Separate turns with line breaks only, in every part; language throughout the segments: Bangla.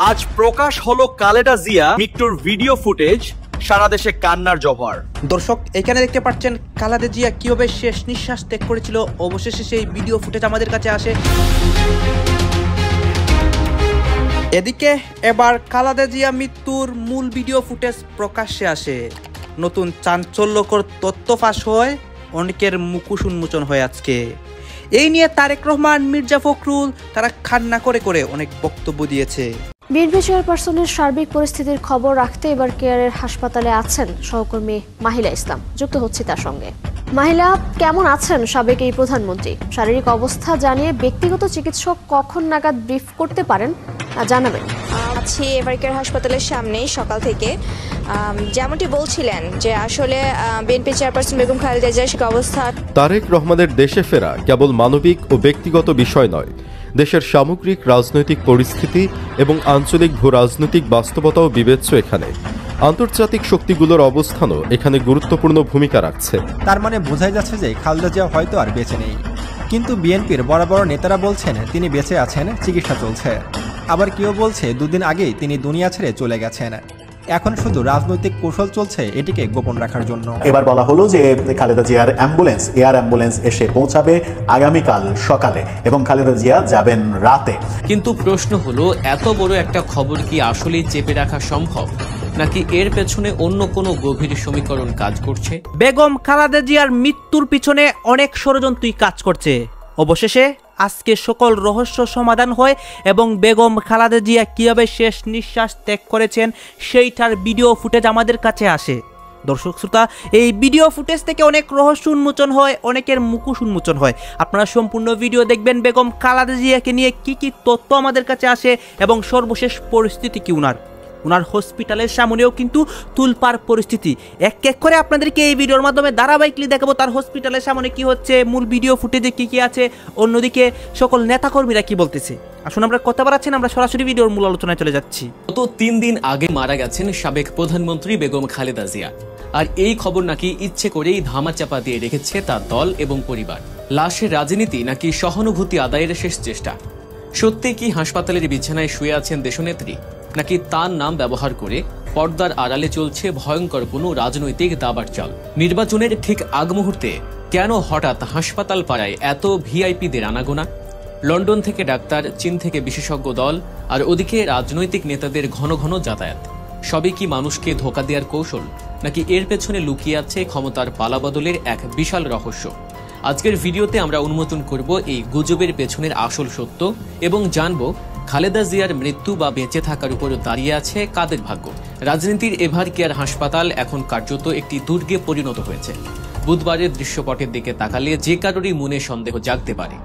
আজ প্রকাশ হলো খালেদা জিয়া মৃত্যুর ভিডিও ফুটেজ, সারা দেশে কান্নার জোয়ার।
দর্শক, এখানে দেখতে পাচ্ছেন খালেদা জিয়া কিভাবে শেষ নিঃশ্বাস ত্যাগ করেছিল। অবশেষে সেই ভিডিও ফুটেজ আমাদের কাছে আসে। এদিকে এবার খালেদা জিয়া মৃত্যুর মূল ভিডিও ফুটেজ প্রকাশ্যে আসে। নতুন চাঞ্চল্যকর তথ্য ফাঁস হয়, অনেকের মুখোশ উন্মোচন হয় আজকে। এই নিয়ে তারেক রহমান, মির্জা ফখরুল তারা কান্না করে করে অনেক বক্তব্য দিয়েছে।
বিএনপি চেয়ারপারসনের সার্বিক পরিস্থিতির খবর রাখতে এবার কেয়ারের হাসপাতালে আছেন সহকর্মী মাহিলা ইসলাম। যুক্ত হচ্ছে তার সঙ্গে। মাহিলা, কেমন আছেন সাবেক এই প্রধানমন্ত্রী? শারীরিক অবস্থা জানিয়ে ব্যক্তিগত চিকিৎসক কখন নাগাদ ব্রিফ করতে পারেন জানাবেন।
আছি এবার কেয়ার হাসপাতালের সামনেই সকাল থেকে। যেমনটি বলছিলেন যে আসলে বিএনপি চেয়ারপারসন বেগম খালেদা জিয়ার অবস্থা।
তারেক রহমানের দেশে ফেরা কেবল মানবিক ও ব্যক্তিগত বিষয় নয়, দেশের সামগ্রিক রাজনৈতিক পরিস্থিতি এবং আঞ্চলিক ভূ রাজনৈতিক বাস্তবতাও বিবেচ্য এখানে। আন্তর্জাতিক শক্তিগুলোর অবস্থানও এখানে গুরুত্বপূর্ণ ভূমিকা রাখছে।
তার মানে বোঝাই যাচ্ছে যে খালেদা জিয়া হয়তো আর বেঁচে নেই, কিন্তু বিএনপির বড় বড় নেতারা বলছেন তিনি বেঁচে আছেন, চিকিৎসা চলছে। আবার কেউ বলছে দুদিন আগেই তিনি দুনিয়া ছেড়ে চলে গেছেন। এখন শুধু রাজনৈতিক কৌশল চলছে এটিকে গোপন রাখার জন্য।
এবার বলা হলো যে খালেদা জিয়ার অ্যাম্বুলেন্স, এয়ার অ্যাম্বুলেন্স এসে পৌঁছাবে আগামীকাল সকালে এবং খালেদা জিয়া যাবেন রাতে।
কিন্তু প্রশ্ন হলো, এত বড় একটা খবর কি আসলেই চেপে রাখা সম্ভব, নাকি এর পেছনে অন্য কোনো গভীর সমীকরণ কাজ করছে?
বেগম খালেদা জিয়ার মৃত্যুর পিছনে অনেক ষড়যন্ত্রই কাজ করছে। অবশেষে আজকে সকল রহস্য সমাধান হয় এবং বেগম খালেদা জিয়া কিভাবে শেষ নিঃশ্বাস ত্যাগ করেছেন সেইটার ভিডিও ফুটেজ আমাদের কাছে আসে। দর্শক শ্রোতা, এই ভিডিও ফুটেজ থেকে অনেক রহস্য উন্মোচন হয়, অনেকের মুখোশ উন্মোচন হয়। আপনারা সম্পূর্ণ ভিডিও দেখবেন বেগম খালেদা জিয়াকে নিয়ে কি কি তথ্য আমাদের কাছে আসে এবং সর্বশেষ পরিস্থিতি কি উনার হসপিটালের সামনেও কিন্তু তুলপাড় পরিস্থিতি। এক এক করে আপনাদেরকে এই ভিডিওর মাধ্যমে ধারাবাহিকলি দেখাবো তার হসপিটালের সামনে কি হচ্ছে, মূল ভিডিও ফুটেজে কি কি আছে, অন্যদিকে সকল নেতাকর্মীরা কি বলতেছে। আসুন আমরা কথা বলাচ্ছি, আমরা সরাসরি ভিডিওর মূল আলোচনায় চলে যাচ্ছি।
গত 3 দিন আগে মারা গেছেন সাবেক প্রধানমন্ত্রী বেগম খালেদা জিয়া, আর এই খবর নাকি ইচ্ছে করেই ধামাচাপা দিয়ে রেখেছে তার দল এবং পরিবার। লাশের রাজনীতি নাকি সহানুভূতি আদায়ের শেষ চেষ্টা? সত্যি কি হাসপাতালের বিছানায় শুয়ে আছেন দেশনেত্রী, নাকি তার নাম ব্যবহার করে পর্দার আড়ালে চলছে ভয়ঙ্কর কোনো রাজনৈতিক দাবার চাল? নির্বাচনের ঠিক আগ মুহূর্তে কেন হঠাৎ হাসপাতাল পাড়ায় এত ভিআইপিদের আনাগোনা? লন্ডন থেকে ডাক্তার, চীন থেকে বিশেষজ্ঞ দল, আর ওদিকে রাজনৈতিক নেতাদের ঘন ঘন যাতায়াত। সবই কি মানুষকে ধোঁকা দেওয়ার কৌশল, নাকি এর পেছনে লুকিয়ে আছে ক্ষমতার পালাবদলের এক বিশাল রহস্য? আজকের ভিডিওতে আমরা উন্মোচন করব এই গুজবের পেছনের আসল সত্য এবং জানব খালেদা জিয়ার মৃত্যু বা বেঁচে থাকার উপর দাঁড়িয়ে আছে কাদের ভাগ্য। রাজনীতির এভার কেয়ার হাসপাতাল এখন কার্যত একটি দুর্গে পরিণত হয়েছে। বুধবারের দৃশ্যপটের দিকে তাকালে যে কারোরই মনে সন্দেহ জাগতে পারে,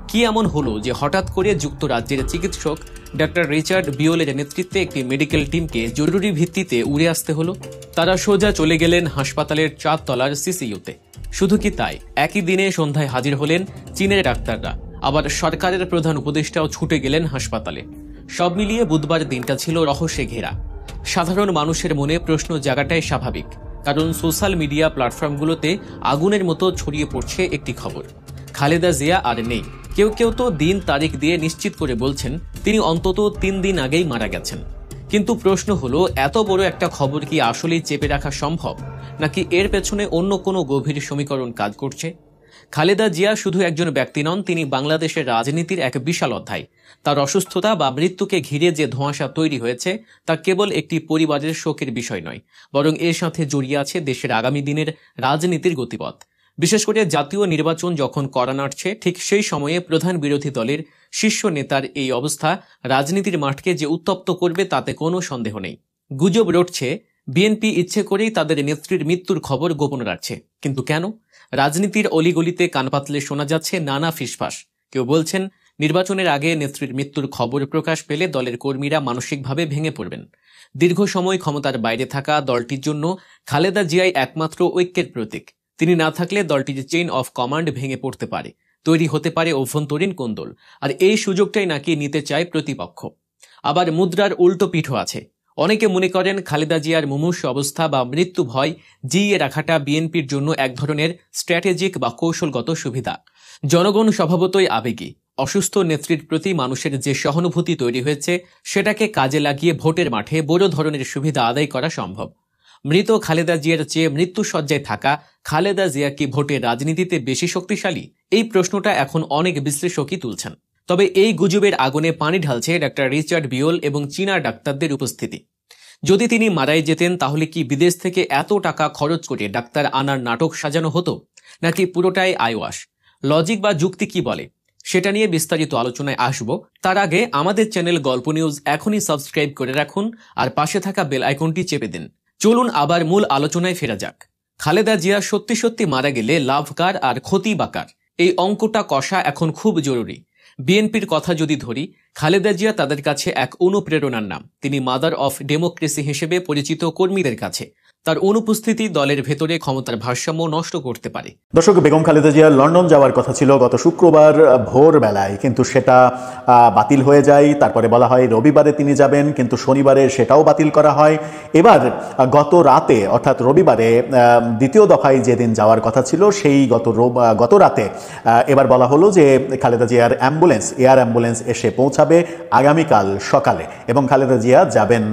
কি এমন হলো যে হঠাৎ করে যুক্তরাজ্যের চিকিৎসক ডক্টর রিচার্ড বিওলের নেতৃত্বে একটি মেডিকেল টিমকে জরুরি ভিত্তিতে উড়ে আসতে হলো। তারা সোজা চলে গেলেন হাসপাতালের 4 তলার সিসিইউতে। শুধু কি তাই, একই দিনে সন্ধ্যায় হাজির হলেন চীনের ডাক্তাররা, আবার সরকারের প্রধান উপদেষ্টাও ছুটে গেলেন হাসপাতালে। সব মিলিয়ে বুধবার দিনটা ছিল রহস্যে ঘেরা। সাধারণ মানুষের মনে প্রশ্ন জাগাটাই স্বাভাবিক, কারণ সোশ্যাল মিডিয়া প্ল্যাটফর্মগুলোতে আগুনের মতো ছড়িয়ে পড়ছে একটি খবর, খালেদা জিয়া আর নেই। কেউ কেউ তো দিন তারিখ দিয়ে নিশ্চিত করে বলছেন তিনি অন্তত 3 দিন আগেই মারা গেছেন। কিন্তু প্রশ্ন হলো, এত বড় একটা খবর কি আসলেই চেপে রাখা সম্ভব, নাকি এর পেছনে অন্য কোনো গভীর সমীকরণ কাজ করছে? খালেদা জিয়া শুধু একজন ব্যক্তি নন, তিনি বাংলাদেশের রাজনীতির এক বিশাল অধ্যায়। তার অসুস্থতা বা মৃত্যুকে ঘিরে যে ধোঁয়াশা তৈরি হয়েছে তা কেবল একটি পরিবারের শোকের বিষয় নয়, বরং এর সাথে জড়িয়ে আছে দেশের আগামী দিনের রাজনীতির গতিপথ। বিশেষ করে জাতীয় নির্বাচন যখন কড়া নাড়ছে, ঠিক সেই সময়ে প্রধান বিরোধী দলের শীর্ষ নেতার এই অবস্থা রাজনীতির মাঠকে যে উত্তপ্ত করবে তাতে কোনো সন্দেহ নেই। গুজব রটছে বিএনপি ইচ্ছে করেই তাদের নেত্রীর মৃত্যুর খবর গোপন রাখছে। কিন্তু কেন? রাজনীতির অলিগলিতে কান পাতলে শোনা যাচ্ছে নানা ফিসফাস। কেউ বলছেন নির্বাচনের আগে নেত্রীর মৃত্যুর খবর প্রকাশ পেলে দলের কর্মীরা মানসিকভাবে ভেঙে পড়বেন। দীর্ঘ সময় ক্ষমতার বাইরে থাকা দলটির জন্য খালেদা জিয়াই একমাত্র ঐক্যের প্রতীক। তিনি না থাকলে দলটির চেইন অফ কমান্ড ভেঙে পড়তে পারে, তৈরি হতে পারে অভ্যন্তরীণ কোন্দল, আর এই সুযোগটাই নাকি নিতে চায় প্রতিপক্ষ। আবার মুদ্রার উল্টো পিঠও আছে। অনেকে মনে করেন খালেদা জিয়ার মুমূর্ষু অবস্থা বা মৃত্যু ভয় জিইয়ে রাখাটা বিএনপির জন্য এক ধরনের স্ট্র্যাটেজিক বা কৌশলগত সুবিধা। জনগণ স্বভাবতই আবেগী, অসুস্থ নেত্রীর প্রতি মানুষের যে সহানুভূতি তৈরি হয়েছে সেটাকে কাজে লাগিয়ে ভোটের মাঠে বড় ধরনের সুবিধা আদায় করা সম্ভব। মৃত খালেদা জিয়ার চেয়ে মৃত্যুশয্যায় থাকা খালেদা জিয়া কি ভোটের রাজনীতিতে বেশি শক্তিশালী? এই প্রশ্নটা এখন অনেক বিশ্লেষকই তুলছেন। তবে এই গুজবের আগুনে পানি ঢালছে ডাক্তার রিচার্ড বিওল এবং চীনা ডাক্তারদের উপস্থিতি। যদি তিনি মারাই যেতেন তাহলে কি বিদেশ থেকে এত টাকা খরচ করে ডাক্তার আনার নাটক সাজানো হতো, নাকি পুরোটাই আইওয়াশ? লজিক বা যুক্তি কি বলে সেটা নিয়ে বিস্তারিত আলোচনায় আসব। তার আগে আমাদের চ্যানেল গল্প নিউজ এখনই সাবস্ক্রাইব করে রাখুন আর পাশে থাকা বেল আইকনটি চেপে দিন। চলুন আবার মূল আলোচনায় ফেরা যাক। খালেদা জিয়া সত্যি সত্যি মারা গেলে লাভ কার আর ক্ষতি বা কার, এই অঙ্কটা কষা এখন খুব জরুরি। বিএনপির কথা যদি ধরি, খালেদা জিয়া তাদের কাছে এক অনুপ্রেরণার নাম। তিনি মাদার অফ ডেমোক্রেসি হিসেবে পরিচিত কর্মীদের কাছে। তার অনুপস্থিতি দলের ভেতরে ক্ষমতার ভারসাম্য নষ্ট করতে পারে।
দর্শক, বেগম খালেদা জিয়া লন্ডন যাওয়ার কথা ছিল গত শুক্রবার ভোরবেলায়, কিন্তু সেটা বাতিল হয়ে যায়। তারপরে বলা হয় রবিবারে তিনি যাবেন, কিন্তু শনিবারে সেটাও বাতিল করা হয়। এবার গত রাতে অর্থাৎ রবিবারে দ্বিতীয় দফায় যেদিন যাওয়ার কথা ছিল সেই গত রাতে এবার বলা হলো যে খালেদা জিয়ার অ্যাম্বুলেন্স, এয়ার অ্যাম্বুলেন্স এসে পৌঁছাবে আগামীকাল সকালে এবং খালেদা জিয়া যাবেন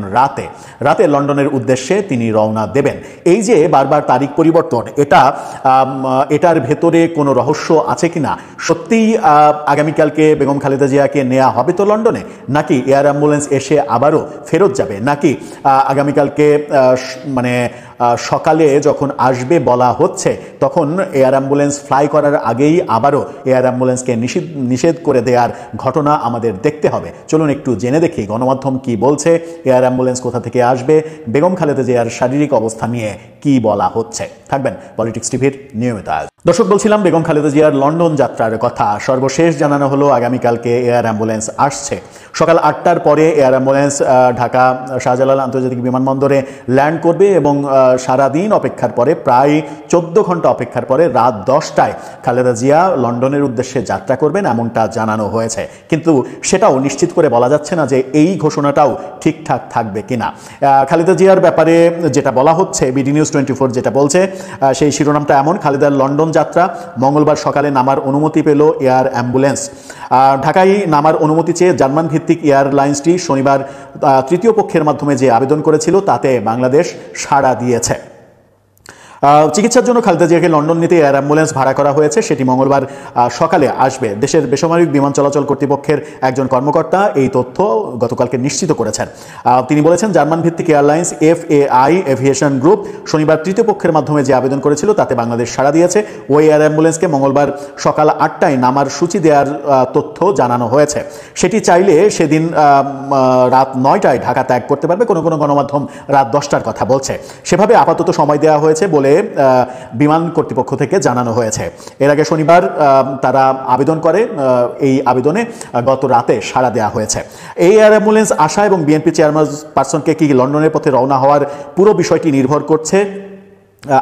রাতে লন্ডনের উদ্দেশ্যে তিনি রওনা দেবেন। এই যে বারবার তারিখ পরিবর্তন, এটার ভেতরে কোনো রহস্য আছে কিনা? সত্যিই আগামীকালকে বেগম খালেদা জিয়াকে নেওয়া হবে তো লন্ডনে, নাকি এয়ার অ্যাম্বুলেন্স এসে আবারও ফেরত যাবে, নাকি আগামীকালকে মানে সকালে যখন আসবে বলা হচ্ছে তখন এয়ার অ্যাম্বুলেন্স ফ্লাই করার আগেই আবারও এয়ার অ্যাম্বুলেন্সকে নিষেধ করে দেওয়ার ঘটনা আমাদের দেখতে হবে। চলুন একটু জেনে দেখি গণমাধ্যম কি বলছে, এয়ার অ্যাম্বুলেন্স কোথা থেকে আসবে, বেগম খালেদা জিয়ার শারীরিক অবস্থা নিয়ে কি বলা হচ্ছে। থাকবেন পলিটিক্স টিভির নিয়মিত আয়োজন। দর্শক, বলছিলাম বেগম খালেদা জিয়ার লন্ডন যাত্রার কথা। সর্বশেষ জানানো হলো আগামীকালকে এয়ার অ্যাম্বুলেন্স আসছে। সকাল 8টার পরে এয়ার অ্যাম্বুলেন্স ঢাকা শাহজালাল আন্তর্জাতিক বিমানবন্দরে ল্যান্ড করবে এবং সারাদিন অপেক্ষার পরে, প্রায় 14 ঘন্টা অপেক্ষার পরে রাত 10টায় খালেদা জিয়া লন্ডনের উদ্দেশ্যে যাত্রা করবেন এমনটা জানানো হয়েছে। কিন্তু সেটাও নিশ্চিত করে বলা যাচ্ছে না যে এই ঘোষণাটাও ঠিকঠাক থাকবে কিনা। খালেদা জিয়ার ব্যাপারে যেটা বলা হচ্ছে, বিডি নিউজ 24 যেটা বলছে সেই শিরোনামটা এমন: খালেদার লন্ডন যাত্রা, মঙ্গলবার সকালে নামার অনুমতি পেল এয়ার অ্যাম্বুলেন্স। ঢাকায় নামার অনুমতি চেয়ে জার্মান ভিত্তিক এয়ারলাইন্সটি শনিবার তৃতীয় পক্ষের মাধ্যমে যে আবেদন করেছিল তাতে বাংলাদেশ সাড়া দিয়েছে। চিকিৎসার জন্য খালেদা জিয়াকে লন্ডন নিতে এয়ার অ্যাম্বুলেন্স ভাড়া করা হয়েছে। সেটি মঙ্গলবার সকালে আসবে। দেশের বেসামরিক বিমান চলাচল কর্তৃপক্ষের একজন কর্মকর্তা এই তথ্য গতকালকে নিশ্চিত করেছেন। তিনি বলেছেন, জার্মান ভিত্তিক এয়ারলাইন্স FAI এভিয়েশন গ্রুপ শনিবার তৃতীয় পক্ষের মাধ্যমে যে আবেদন করেছিল তাতে বাংলাদেশ সাড়া দিয়েছে। ওই এয়ার অ্যাম্বুলেন্সকে মঙ্গলবার সকাল 8টায় নামার সূচি দেওয়ার তথ্য জানানো হয়েছে। সেটি চাইলে সেদিন রাত 9টায় ঢাকা ত্যাগ করতে পারবে। কোনো কোনো গণমাধ্যম রাত 10টার কথা বলছে। সেভাবে আপাতত সময় দেওয়া হয়েছে বলে বিমান কর্তৃপক্ষ থেকে জানানো হয়েছে। এর আগে শনিবার তারা আবেদন করে, এই আবেদনে গত রাতে সাড়া দেওয়া হয়েছে। এই এয়ার অ্যাম্বুলেন্স আসা এবং বিএনপি চেয়ারপারসনকে কি লন্ডনের পথে রওনা হওয়ার পুরো বিষয়টি নির্ভর করছে,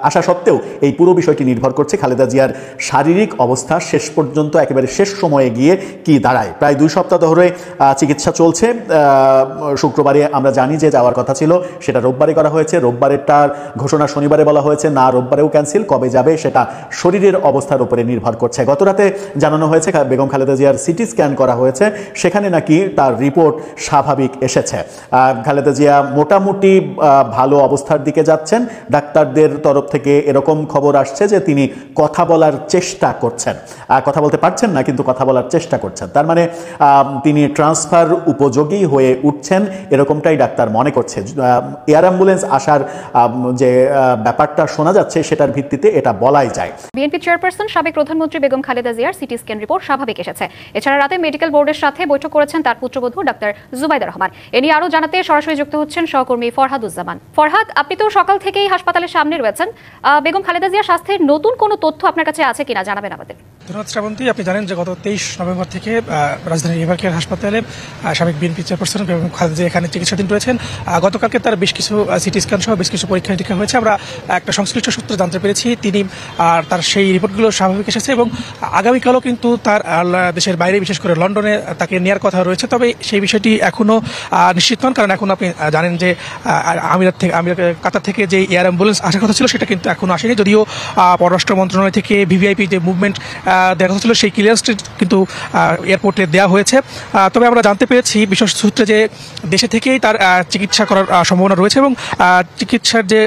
আসা সত্ত্বেও এই পুরো বিষয়টি নির্ভর করছে খালেদা জিয়ার শারীরিক অবস্থা শেষ পর্যন্ত একেবারে শেষ সময়ে গিয়ে কি দাঁড়ায়। প্রায় 2 সপ্তাহ ধরে চিকিৎসা চলছে। শুক্রবারে আমরা জানি যে যাওয়ার কথা ছিল, সেটা রোববারে করা হয়েছে। রোববারেরটার ঘোষণা শনিবারে বলা হয়েছে, না রোববারেও ক্যান্সেল। কবে যাবে সেটা শরীরের অবস্থার উপরে নির্ভর করছে। গতরাতে জানানো হয়েছে বেগম খালেদা জিয়ার সিটি স্ক্যান করা হয়েছে, সেখানে নাকি তার রিপোর্ট স্বাভাবিক এসেছে। খালেদা জিয়া মোটামুটি ভালো অবস্থার দিকে যাচ্ছেন। ডাক্তারদের তরফ থেকে এরকম খবর আসছে যে তিনি কথা বলার চেষ্টা করছেন, কথা বলতে পারছেন না কিন্তু কথা বলার চেষ্টা করছেন। তার মানে তিনি ট্রান্সফার উপযোগী হয়ে উঠছেন, এরকমটাই ডাক্তার মনে করছে। এয়ার অ্যাম্বুলেন্স আসার যে ব্যাপারটা শোনা যাচ্ছে সেটার ভিত্তিতে এটা বলাই যায়।
বিএনপি চেয়ারপারসন সাবেক প্রধানমন্ত্রী বেগম খালেদা জিয়ার সিটি স্ক্যান রিপোর্ট স্বাভাবিক এসেছে। এছাড়া রাতে মেডিকেল বোর্ডের সাথে বৈঠক করেছেন তার পুত্রবধূ ডাক্তার জুবাইদা রহমান। এ নিয়ে আরও জানাতে সরাসরি যুক্ত হচ্ছেন সহকর্মী ফরহাদুজ্জামান। ফরহাদ, আপনি তো সকাল থেকেই হাসপাতালের সামনে রয়েছেন। বেগম খালেদা জিয়ার স্বাস্থ্যের নতুন কোনো তথ্য আপনার কাছে আছে কিনা জানাবেন আমাদের।
ধন্যবাদ শ্রাবন্তী। আপনি জানেন যে গত 23 নভেম্বর থেকে রাজধানীর এভার কেয়ার হাসপাতালে সাবেক বিএনপি চেয়ারপারসন বেগম খালেদা জিয়া এখানে চিকিৎসাধীন রয়েছেন। গতকালকে তার বেশ কিছু সিটি স্ক্যান সহ বেশ কিছু পরীক্ষা নিরীক্ষা হয়েছে। আমরা একটা সংশ্লিষ্ট সূত্রে জানতে পেরেছি তিনি তার সেই রিপোর্টগুলো স্বাভাবিক এসেছে এবং আগামীকালও কিন্তু তার দেশের বাইরে বিশেষ করে লন্ডনে তাকে নেওয়ার কথা রয়েছে। তবে সেই বিষয়টি এখনও নিশ্চিত নন, কারণ এখন আপনি জানেন যে কাতার থেকে যে এয়ার অ্যাম্বুলেন্স আসার কথা ছিল সেটা কিন্তু এখনো আসেনি। যদিও পররাষ্ট্র মন্ত্রণালয় থেকে ভিভিআইপি যে মুভমেন্ট দেওয়ার কথা ছিল সেই ক্লিয়ারেন্সটি কিন্তু এয়ারপোর্টে দেওয়া হয়েছে। তবে আমরা জানতে পেরেছি বিশেষ সূত্রে যে দেশে থেকেই তার চিকিৎসা করার সম্ভাবনা রয়েছে এবং চিকিৎসার যে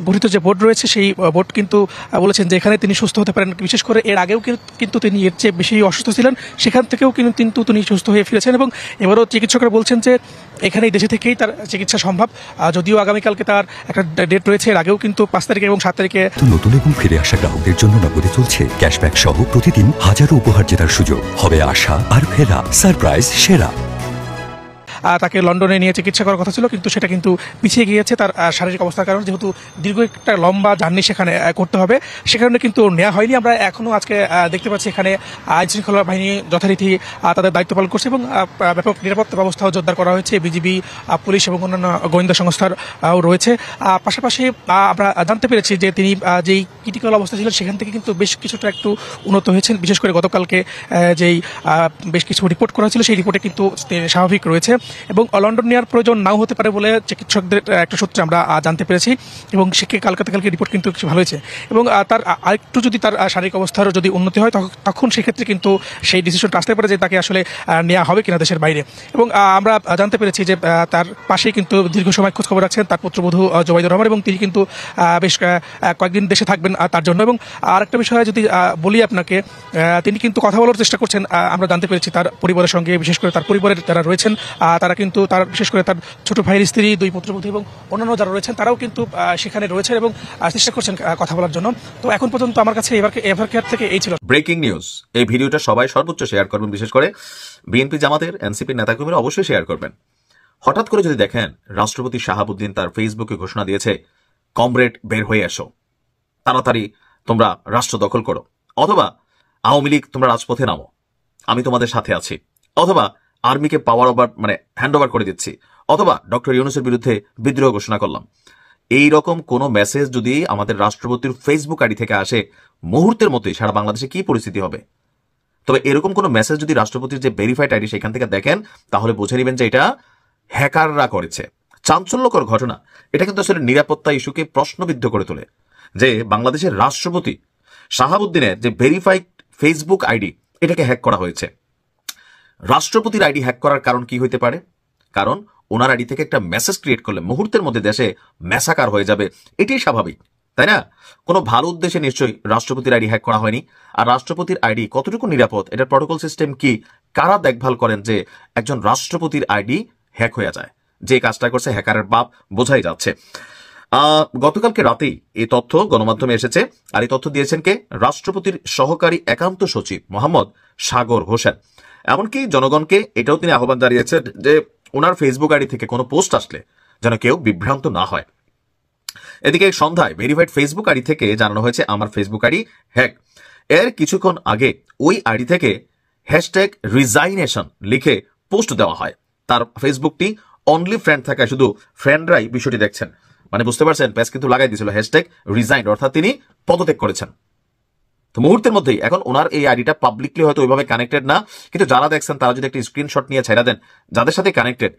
গঠিত যে বোর্ড রয়েছে সেই বোর্ড কিন্তু বলেছেন যে এখানে তিনি সুস্থ হতে পারেন। বিশেষ করে এর আগেও কিন্তু তিনি এর চেয়ে বেশি অসুস্থ ছিলেন, সেখান থেকেও কিন্তু তিনি সুস্থ হয়ে ফিরেছেন এবং এবারও চিকিৎসকরা বলছেন যে এখানেই দেশে থেকেই তার চিকিৎসা সম্ভব। যদিও আগামীকালকে তার একটা ডেট রয়েছে, এর আগেও কিন্তু 5 তারিখে এবং 7 তারিখে।
নতুন এবং ফিরে আসা গ্রাহকদের জন্য নগদে চলছে ক্যাশব্যাক সহ প্রতিদিন হাজারো উপহার জেতার সুযোগ। হবে আসা আর ফেরা সারপ্রাইজ সেরা।
তাকে লন্ডনে নিয়ে চিকিৎসা করার কথা ছিল, কিন্তু সেটা কিন্তু পিছিয়ে গিয়েছে তার শারীরিক অবস্থার কারণে, যেহেতু দীর্ঘ একটা লম্বা জার্নি সেখানে করতে হবে, সে কারণে কিন্তু নেওয়া হয়নি। আমরা এখনও আজকে দেখতে পাচ্ছি এখানে আইনশৃঙ্খলা বাহিনী যথারীতি তাদের দায়িত্ব পালন করছে এবং ব্যাপক নিরাপত্তা ব্যবস্থাও জোরদার করা হয়েছে। বিজিবি, পুলিশ এবং অন্যান্য গোয়েন্দা সংস্থার রয়েছে। পাশাপাশি আমরা জানতে পেরেছি যে তিনি যেই ক্রিটিক্যাল অবস্থা ছিলেন সেখান থেকে কিন্তু বেশ কিছুটা একটু উন্নত হয়েছেন। বিশেষ করে গতকালকে যেই বেশ কিছু রিপোর্ট করা হয়েছিল সেই রিপোর্টে কিন্তু স্বাভাবিক রয়েছে এবং লন্ডন নেওয়ার প্রয়োজন নাও হতে পারে বলে চিকিৎসকদের একটা সূত্রে আমরা জানতে পেরেছি এবং সেকে কালকে রিপোর্ট কিন্তু কিছু ভালো হয়েছে এবং তার আরেকটু যদি তার শারীরিক অবস্থার যদি উন্নতি হয় তখন সেক্ষেত্রে কিন্তু সেই ডিসিশনটা আসতে পারে যে তাকে আসলে নেওয়া হবে কিনা দেশের বাইরে। এবং আমরা জানতে পেরেছি যে তার পাশেই কিন্তু দীর্ঘ সময় খোঁজখবর রাখছেন তার পুত্রবধূ জুবাইদুর রহমান এবং তিনি কিন্তু বেশ কয়েকদিন দেশে থাকবেন তার জন্য। এবং আরেকটা বিষয় যদি বলি আপনাকে, তিনি কিন্তু কথা বলার চেষ্টা করছেন। আমরা জানতে পেরেছি তার পরিবারের সঙ্গে, বিশেষ করে তার পরিবারের যারা রয়েছেন তারা কিন্তু তার বিশেষ করে তার ছোট ভাইয়ের স্ত্রী, 2 পুত্রবধূ এবং অন্যান্য যারা রয়েছেন তারাও কিন্তু সেখানে রয়েছেন এবং চেষ্টা করছেন কথা বলার জন্য। তো এখন পর্যন্ত আমার কাছে এভারকেয়ার থেকে এই ছিল
ব্রেকিং নিউজ। এই ভিডিওটা সবাই সর্বোচ্চ শেয়ার করবেন, বিশেষ করে বিএনপি জামাতের এনসিপির নেতাকর্মীরা অবশ্যই শেয়ার করবেন। হঠাৎ করে যদি দেখেন রাষ্ট্রপতি শাহাবুদ্দিন তার ফেসবুকে ঘোষণা দিয়েছে, কমরেড বের হয়ে আসো, তাড়াতাড়ি তোমরা রাষ্ট্র দখল করো, অথবা আওয়ামী লীগ তোমরা রাজপথে নামো, আমি তোমাদের সাথে আছি, অথবা আর্মিকে পাওয়ার ওভার হ্যান্ড ওভার করে দিচ্ছি, অথবা ডক্টর ইউনূসের বিরুদ্ধে বিদ্রোহ ঘোষণা করলাম। এই রকম কোনো মেসেজ যদি আমাদের রাষ্ট্রপতির ফেসবুক আইডি থেকে আসে, মুহূর্তের মধ্যেই সারা বাংলাদেশে কি পরিস্থিতি হবে। তবে এরকম কোনো মেসেজ যদি রাষ্ট্রপতির যে ভেরিফাইড আইডি সেখান থেকে দেখেন, তাহলে বুঝে নেবেন যে এটা হ্যাকাররা করেছে। চাঞ্চল্যকর ঘটনা। এটা কিন্তু আসলে নিরাপত্তা ইস্যুকে প্রশ্নবিদ্ধ করে তোলে যে বাংলাদেশের রাষ্ট্রপতি শাহাবুদ্দিনের যে ভেরিফাইড ফেসবুক আইডি এটাকে হ্যাক করা হয়েছে। রাষ্ট্রপতির আইডি হ্যাক করার কারণ কি হইতে পারে? কারণ ওনার আইডি থেকে একটা মেসেজ ক্রিয়েট করলে মুহূর্তের মধ্যে দেশে ম্যাসাকার হয়ে যাবে, এটাই স্বাভাবিক, তাই না? কোনো ভালো উদ্দেশ্যে নিশ্চয়ই রাষ্ট্রপতির আইডি হ্যাক করা হয়নি। আর রাষ্ট্রপতির আইডি কতটুকু নিরাপদ, এটার প্রটোকল সিস্টেম কি, কারা দেখভাল করেন যে একজন রাষ্ট্রপতির আইডি হ্যাক হয়ে যায়? যে কাজটা করছে হ্যাকারের বাপ বোঝাই যাচ্ছে। গতকালকে রাতেই এই তথ্য গণমাধ্যমে এসেছে, আর এই তথ্য দিয়েছেন কে? রাষ্ট্রপতির সহকারী একান্ত সচিব মোহাম্মদ সাগর হোসেন। এমনকি জনগণকে এটাও তিনি আহ্বান জানিয়েছেন যে ওনার ফেসবুক আইডি থেকে কোনো পোস্ট আসলে যেন কেউ বিভ্রান্ত না হয়। এদিকে সন্ধ্যায় ভেরিফাইড ফেসবুক আইডি থেকে জানানো হয়েছে আমার ফেসবুক আইডি হ্যাক। এর কিছুক্ষণ আগে ওই আইডি থেকে হ্যাশট্যাগ রিজাইনেশন লিখে পোস্ট দেওয়া হয়। তার ফেসবুকটি অনলি ফ্রেন্ড থাকায় শুধু ফ্রেন্ডরাই বিষয়টি দেখছেন। মানে বুঝতে পারছেন, পেজ কিন্তু লাগাই দিয়েছিল হ্যাশট্যাগ রিজাইন, অর্থাৎ তিনি পদত্যাগ করেছেন। তো মুহূর্তের মধ্যেই এখন ওনার এই আইডিটা পাবলিকলি হয়তো ওইভাবে কানেক্টেড না, কিন্তু যারা দেখছেন তারা যদি একটা স্ক্রিনশট নিয়ে ছেড়ে দেন যাদের সাথে কানেক্টেড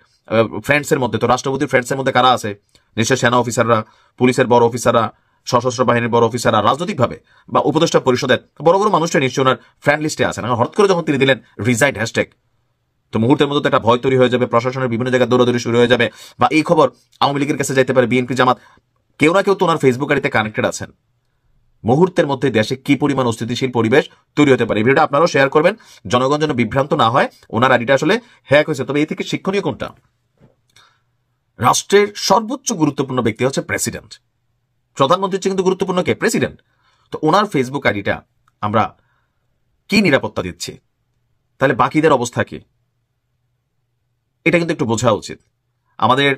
ফ্রেন্ডসের মধ্যে, তো রাষ্ট্রপতির ফ্রেন্ডসের মধ্যে কারা আছে? নিশ্চয় সেনা অফিসাররা, পুলিশের বড় অফিসাররা, সশস্ত্র বাহিনীর বড় অফিসাররা, রাজনৈতিকভাবে বা উপদেষ্টা পরিষদের বড় বড় মানুষটা নিশ্চয় ওনার ফ্রেন্ড লিস্টে আছেন। হঠাৎ করে যখন তিনি দিলেন রিজাইন হ্যাশট্যাগ, তো মুহূর্তের মধ্যে একটা ভয় তৈরি হয়ে যাবে, প্রশাসনের বিভিন্ন জায়গায় দৌড়াদৌড়ি শুরু হয়ে যাবে, বা এই খবর আওয়ামী লীগের কাছে যাইতে পারে, বিএনপি জামাত, কেউ না কেউ তো ওনার ফেসবুক আইডিতে কানেক্টেড আছেন। মুহূর্তের মধ্যে দেশে কি পরিমাণ অস্থিতিশীল পরিবেশ তৈরি হতে পারে। এই ভিডিওটা আপনারাও শেয়ার করবেন, জনগণ যেন বিভ্রান্ত না হয় ওনার আইডিটা আসলে হ্যাক হয়েছে। তবে এই থেকে শিক্ষণীয় কোনটা? রাষ্ট্রের সর্বোচ্চ গুরুত্বপূর্ণ ব্যক্তি হচ্ছে প্রেসিডেন্ট। প্রধানমন্ত্রীর চেয়ে কিন্তু গুরুত্বপূর্ণ কে? প্রেসিডেন্ট। তো ওনার ফেসবুক আইডিটা আমরা কি নিরাপত্তা দিচ্ছি, তাহলে বাকিদের অবস্থা কি? এটা কিন্তু একটু বোঝা উচিত। আমাদের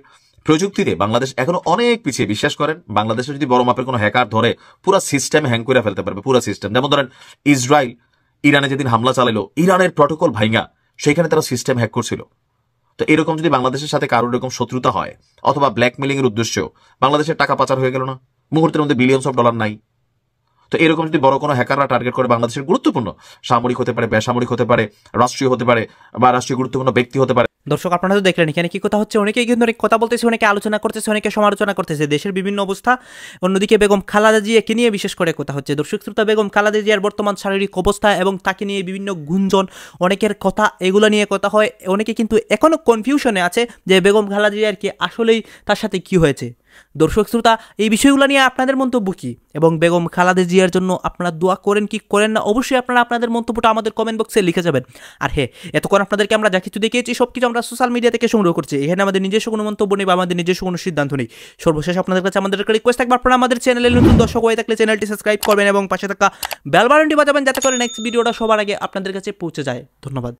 প্রযুক্তিতে বাংলাদেশ এখনো অনেক পিছিয়ে। বিশ্বাস করেন, বাংলাদেশে যদি বড় মাপের কোনো হ্যাকার ধরে পুরো সিস্টেম হ্যাং করে ফেলতে পারবে, পুরো সিস্টেম। যেমন ধরেন ইসরায়েল ইরানে যেদিন হামলা চালালো, ইরানের প্রটোকল ভাইঙ্গা সেখানে তারা সিস্টেম হ্যাক করছিল। তো এরকম যদি বাংলাদেশের সাথে কারোর এরকম শত্রুতা হয় অথবা ব্ল্যাকমেলিং এর উদ্দেশ্যেও বাংলাদেশের টাকা পাচার হয়ে গেল না, মুহূর্তের মধ্যে বিলিয়নস অফ ডলার নাই। তো এরকম যদি বড় কোনো হ্যাকাররা টার্গেট করে বাংলাদেশের গুরুত্বপূর্ণ সামরিক হতে পারে, বেসামরিক হতে পারে, রাষ্ট্রীয় হতে পারে, বা রাষ্ট্রীয় গুরুত্বপূর্ণ ব্যক্তি হতে পারে,
দর্শক আপনারা তো দেখলেন এখানে কি কথা হচ্ছে, অনেকেই কিন্তু অনেক কথা বলতেছে, অনেকে আলোচনা করতেছে, অনেকে সমালোচনা করতেছে দেশের বিভিন্ন অবস্থা। অন্যদিকে বেগম খালেদা জিয়াকে নিয়ে বিশেষ করে কথা হচ্ছে। দর্শক শ্রোতা, বেগম খালেদা জিয়ার বর্তমান শারীরিক অবস্থা এবং তাকে নিয়ে বিভিন্ন গুঞ্জন, অনেকের কথা, এগুলো নিয়ে কথা হয়। অনেকে কিন্তু এখনও কনফিউশনে আছে যে বেগম খালেদা জিয়ার কি আসলেই তার সাথে কি হয়েছে। দর্শক শ্রোতা, এই বিষয়গুলো নিয়ে আপনাদের মন্তব্য কী এবং বেগম খালেদা জিয়ার জন্য আপনারা দোয়া করেন কি করেন না, অবশ্যই আপনারা আপনাদের মন্তব্যটা আমাদের কমেন্ট বক্সে লিখে যাবেন। আর হ্যাঁ, এতক্ষণ আপনাদেরকে আমরা যা কিছু দেখিয়েছি সব কিছু আমরা সোশ্যাল মিডিয়া থেকে সংগ্রহ করছি। এখানে আমাদের নিজস্ব কোনো মন্তব্য নেই বা আমাদের নিজস্ব কোনো সিদ্ধান্ত নেই। সর্বশেষ আপনাদের কাছে আমাদের একটা রিকোয়েস্ট থাকবে, আপনারা আমাদের চ্যানেলে নতুন দর্শক হয়ে থাকলে চ্যানেলটি সাবস্ক্রাইব করবেন এবং পাশে থাকা বেল বাটনটি বাজাবেন যাতে করে নেক্সট ভিডিওটা সবার আগে আপনাদের কাছে পৌঁছে যায়। ধন্যবাদ।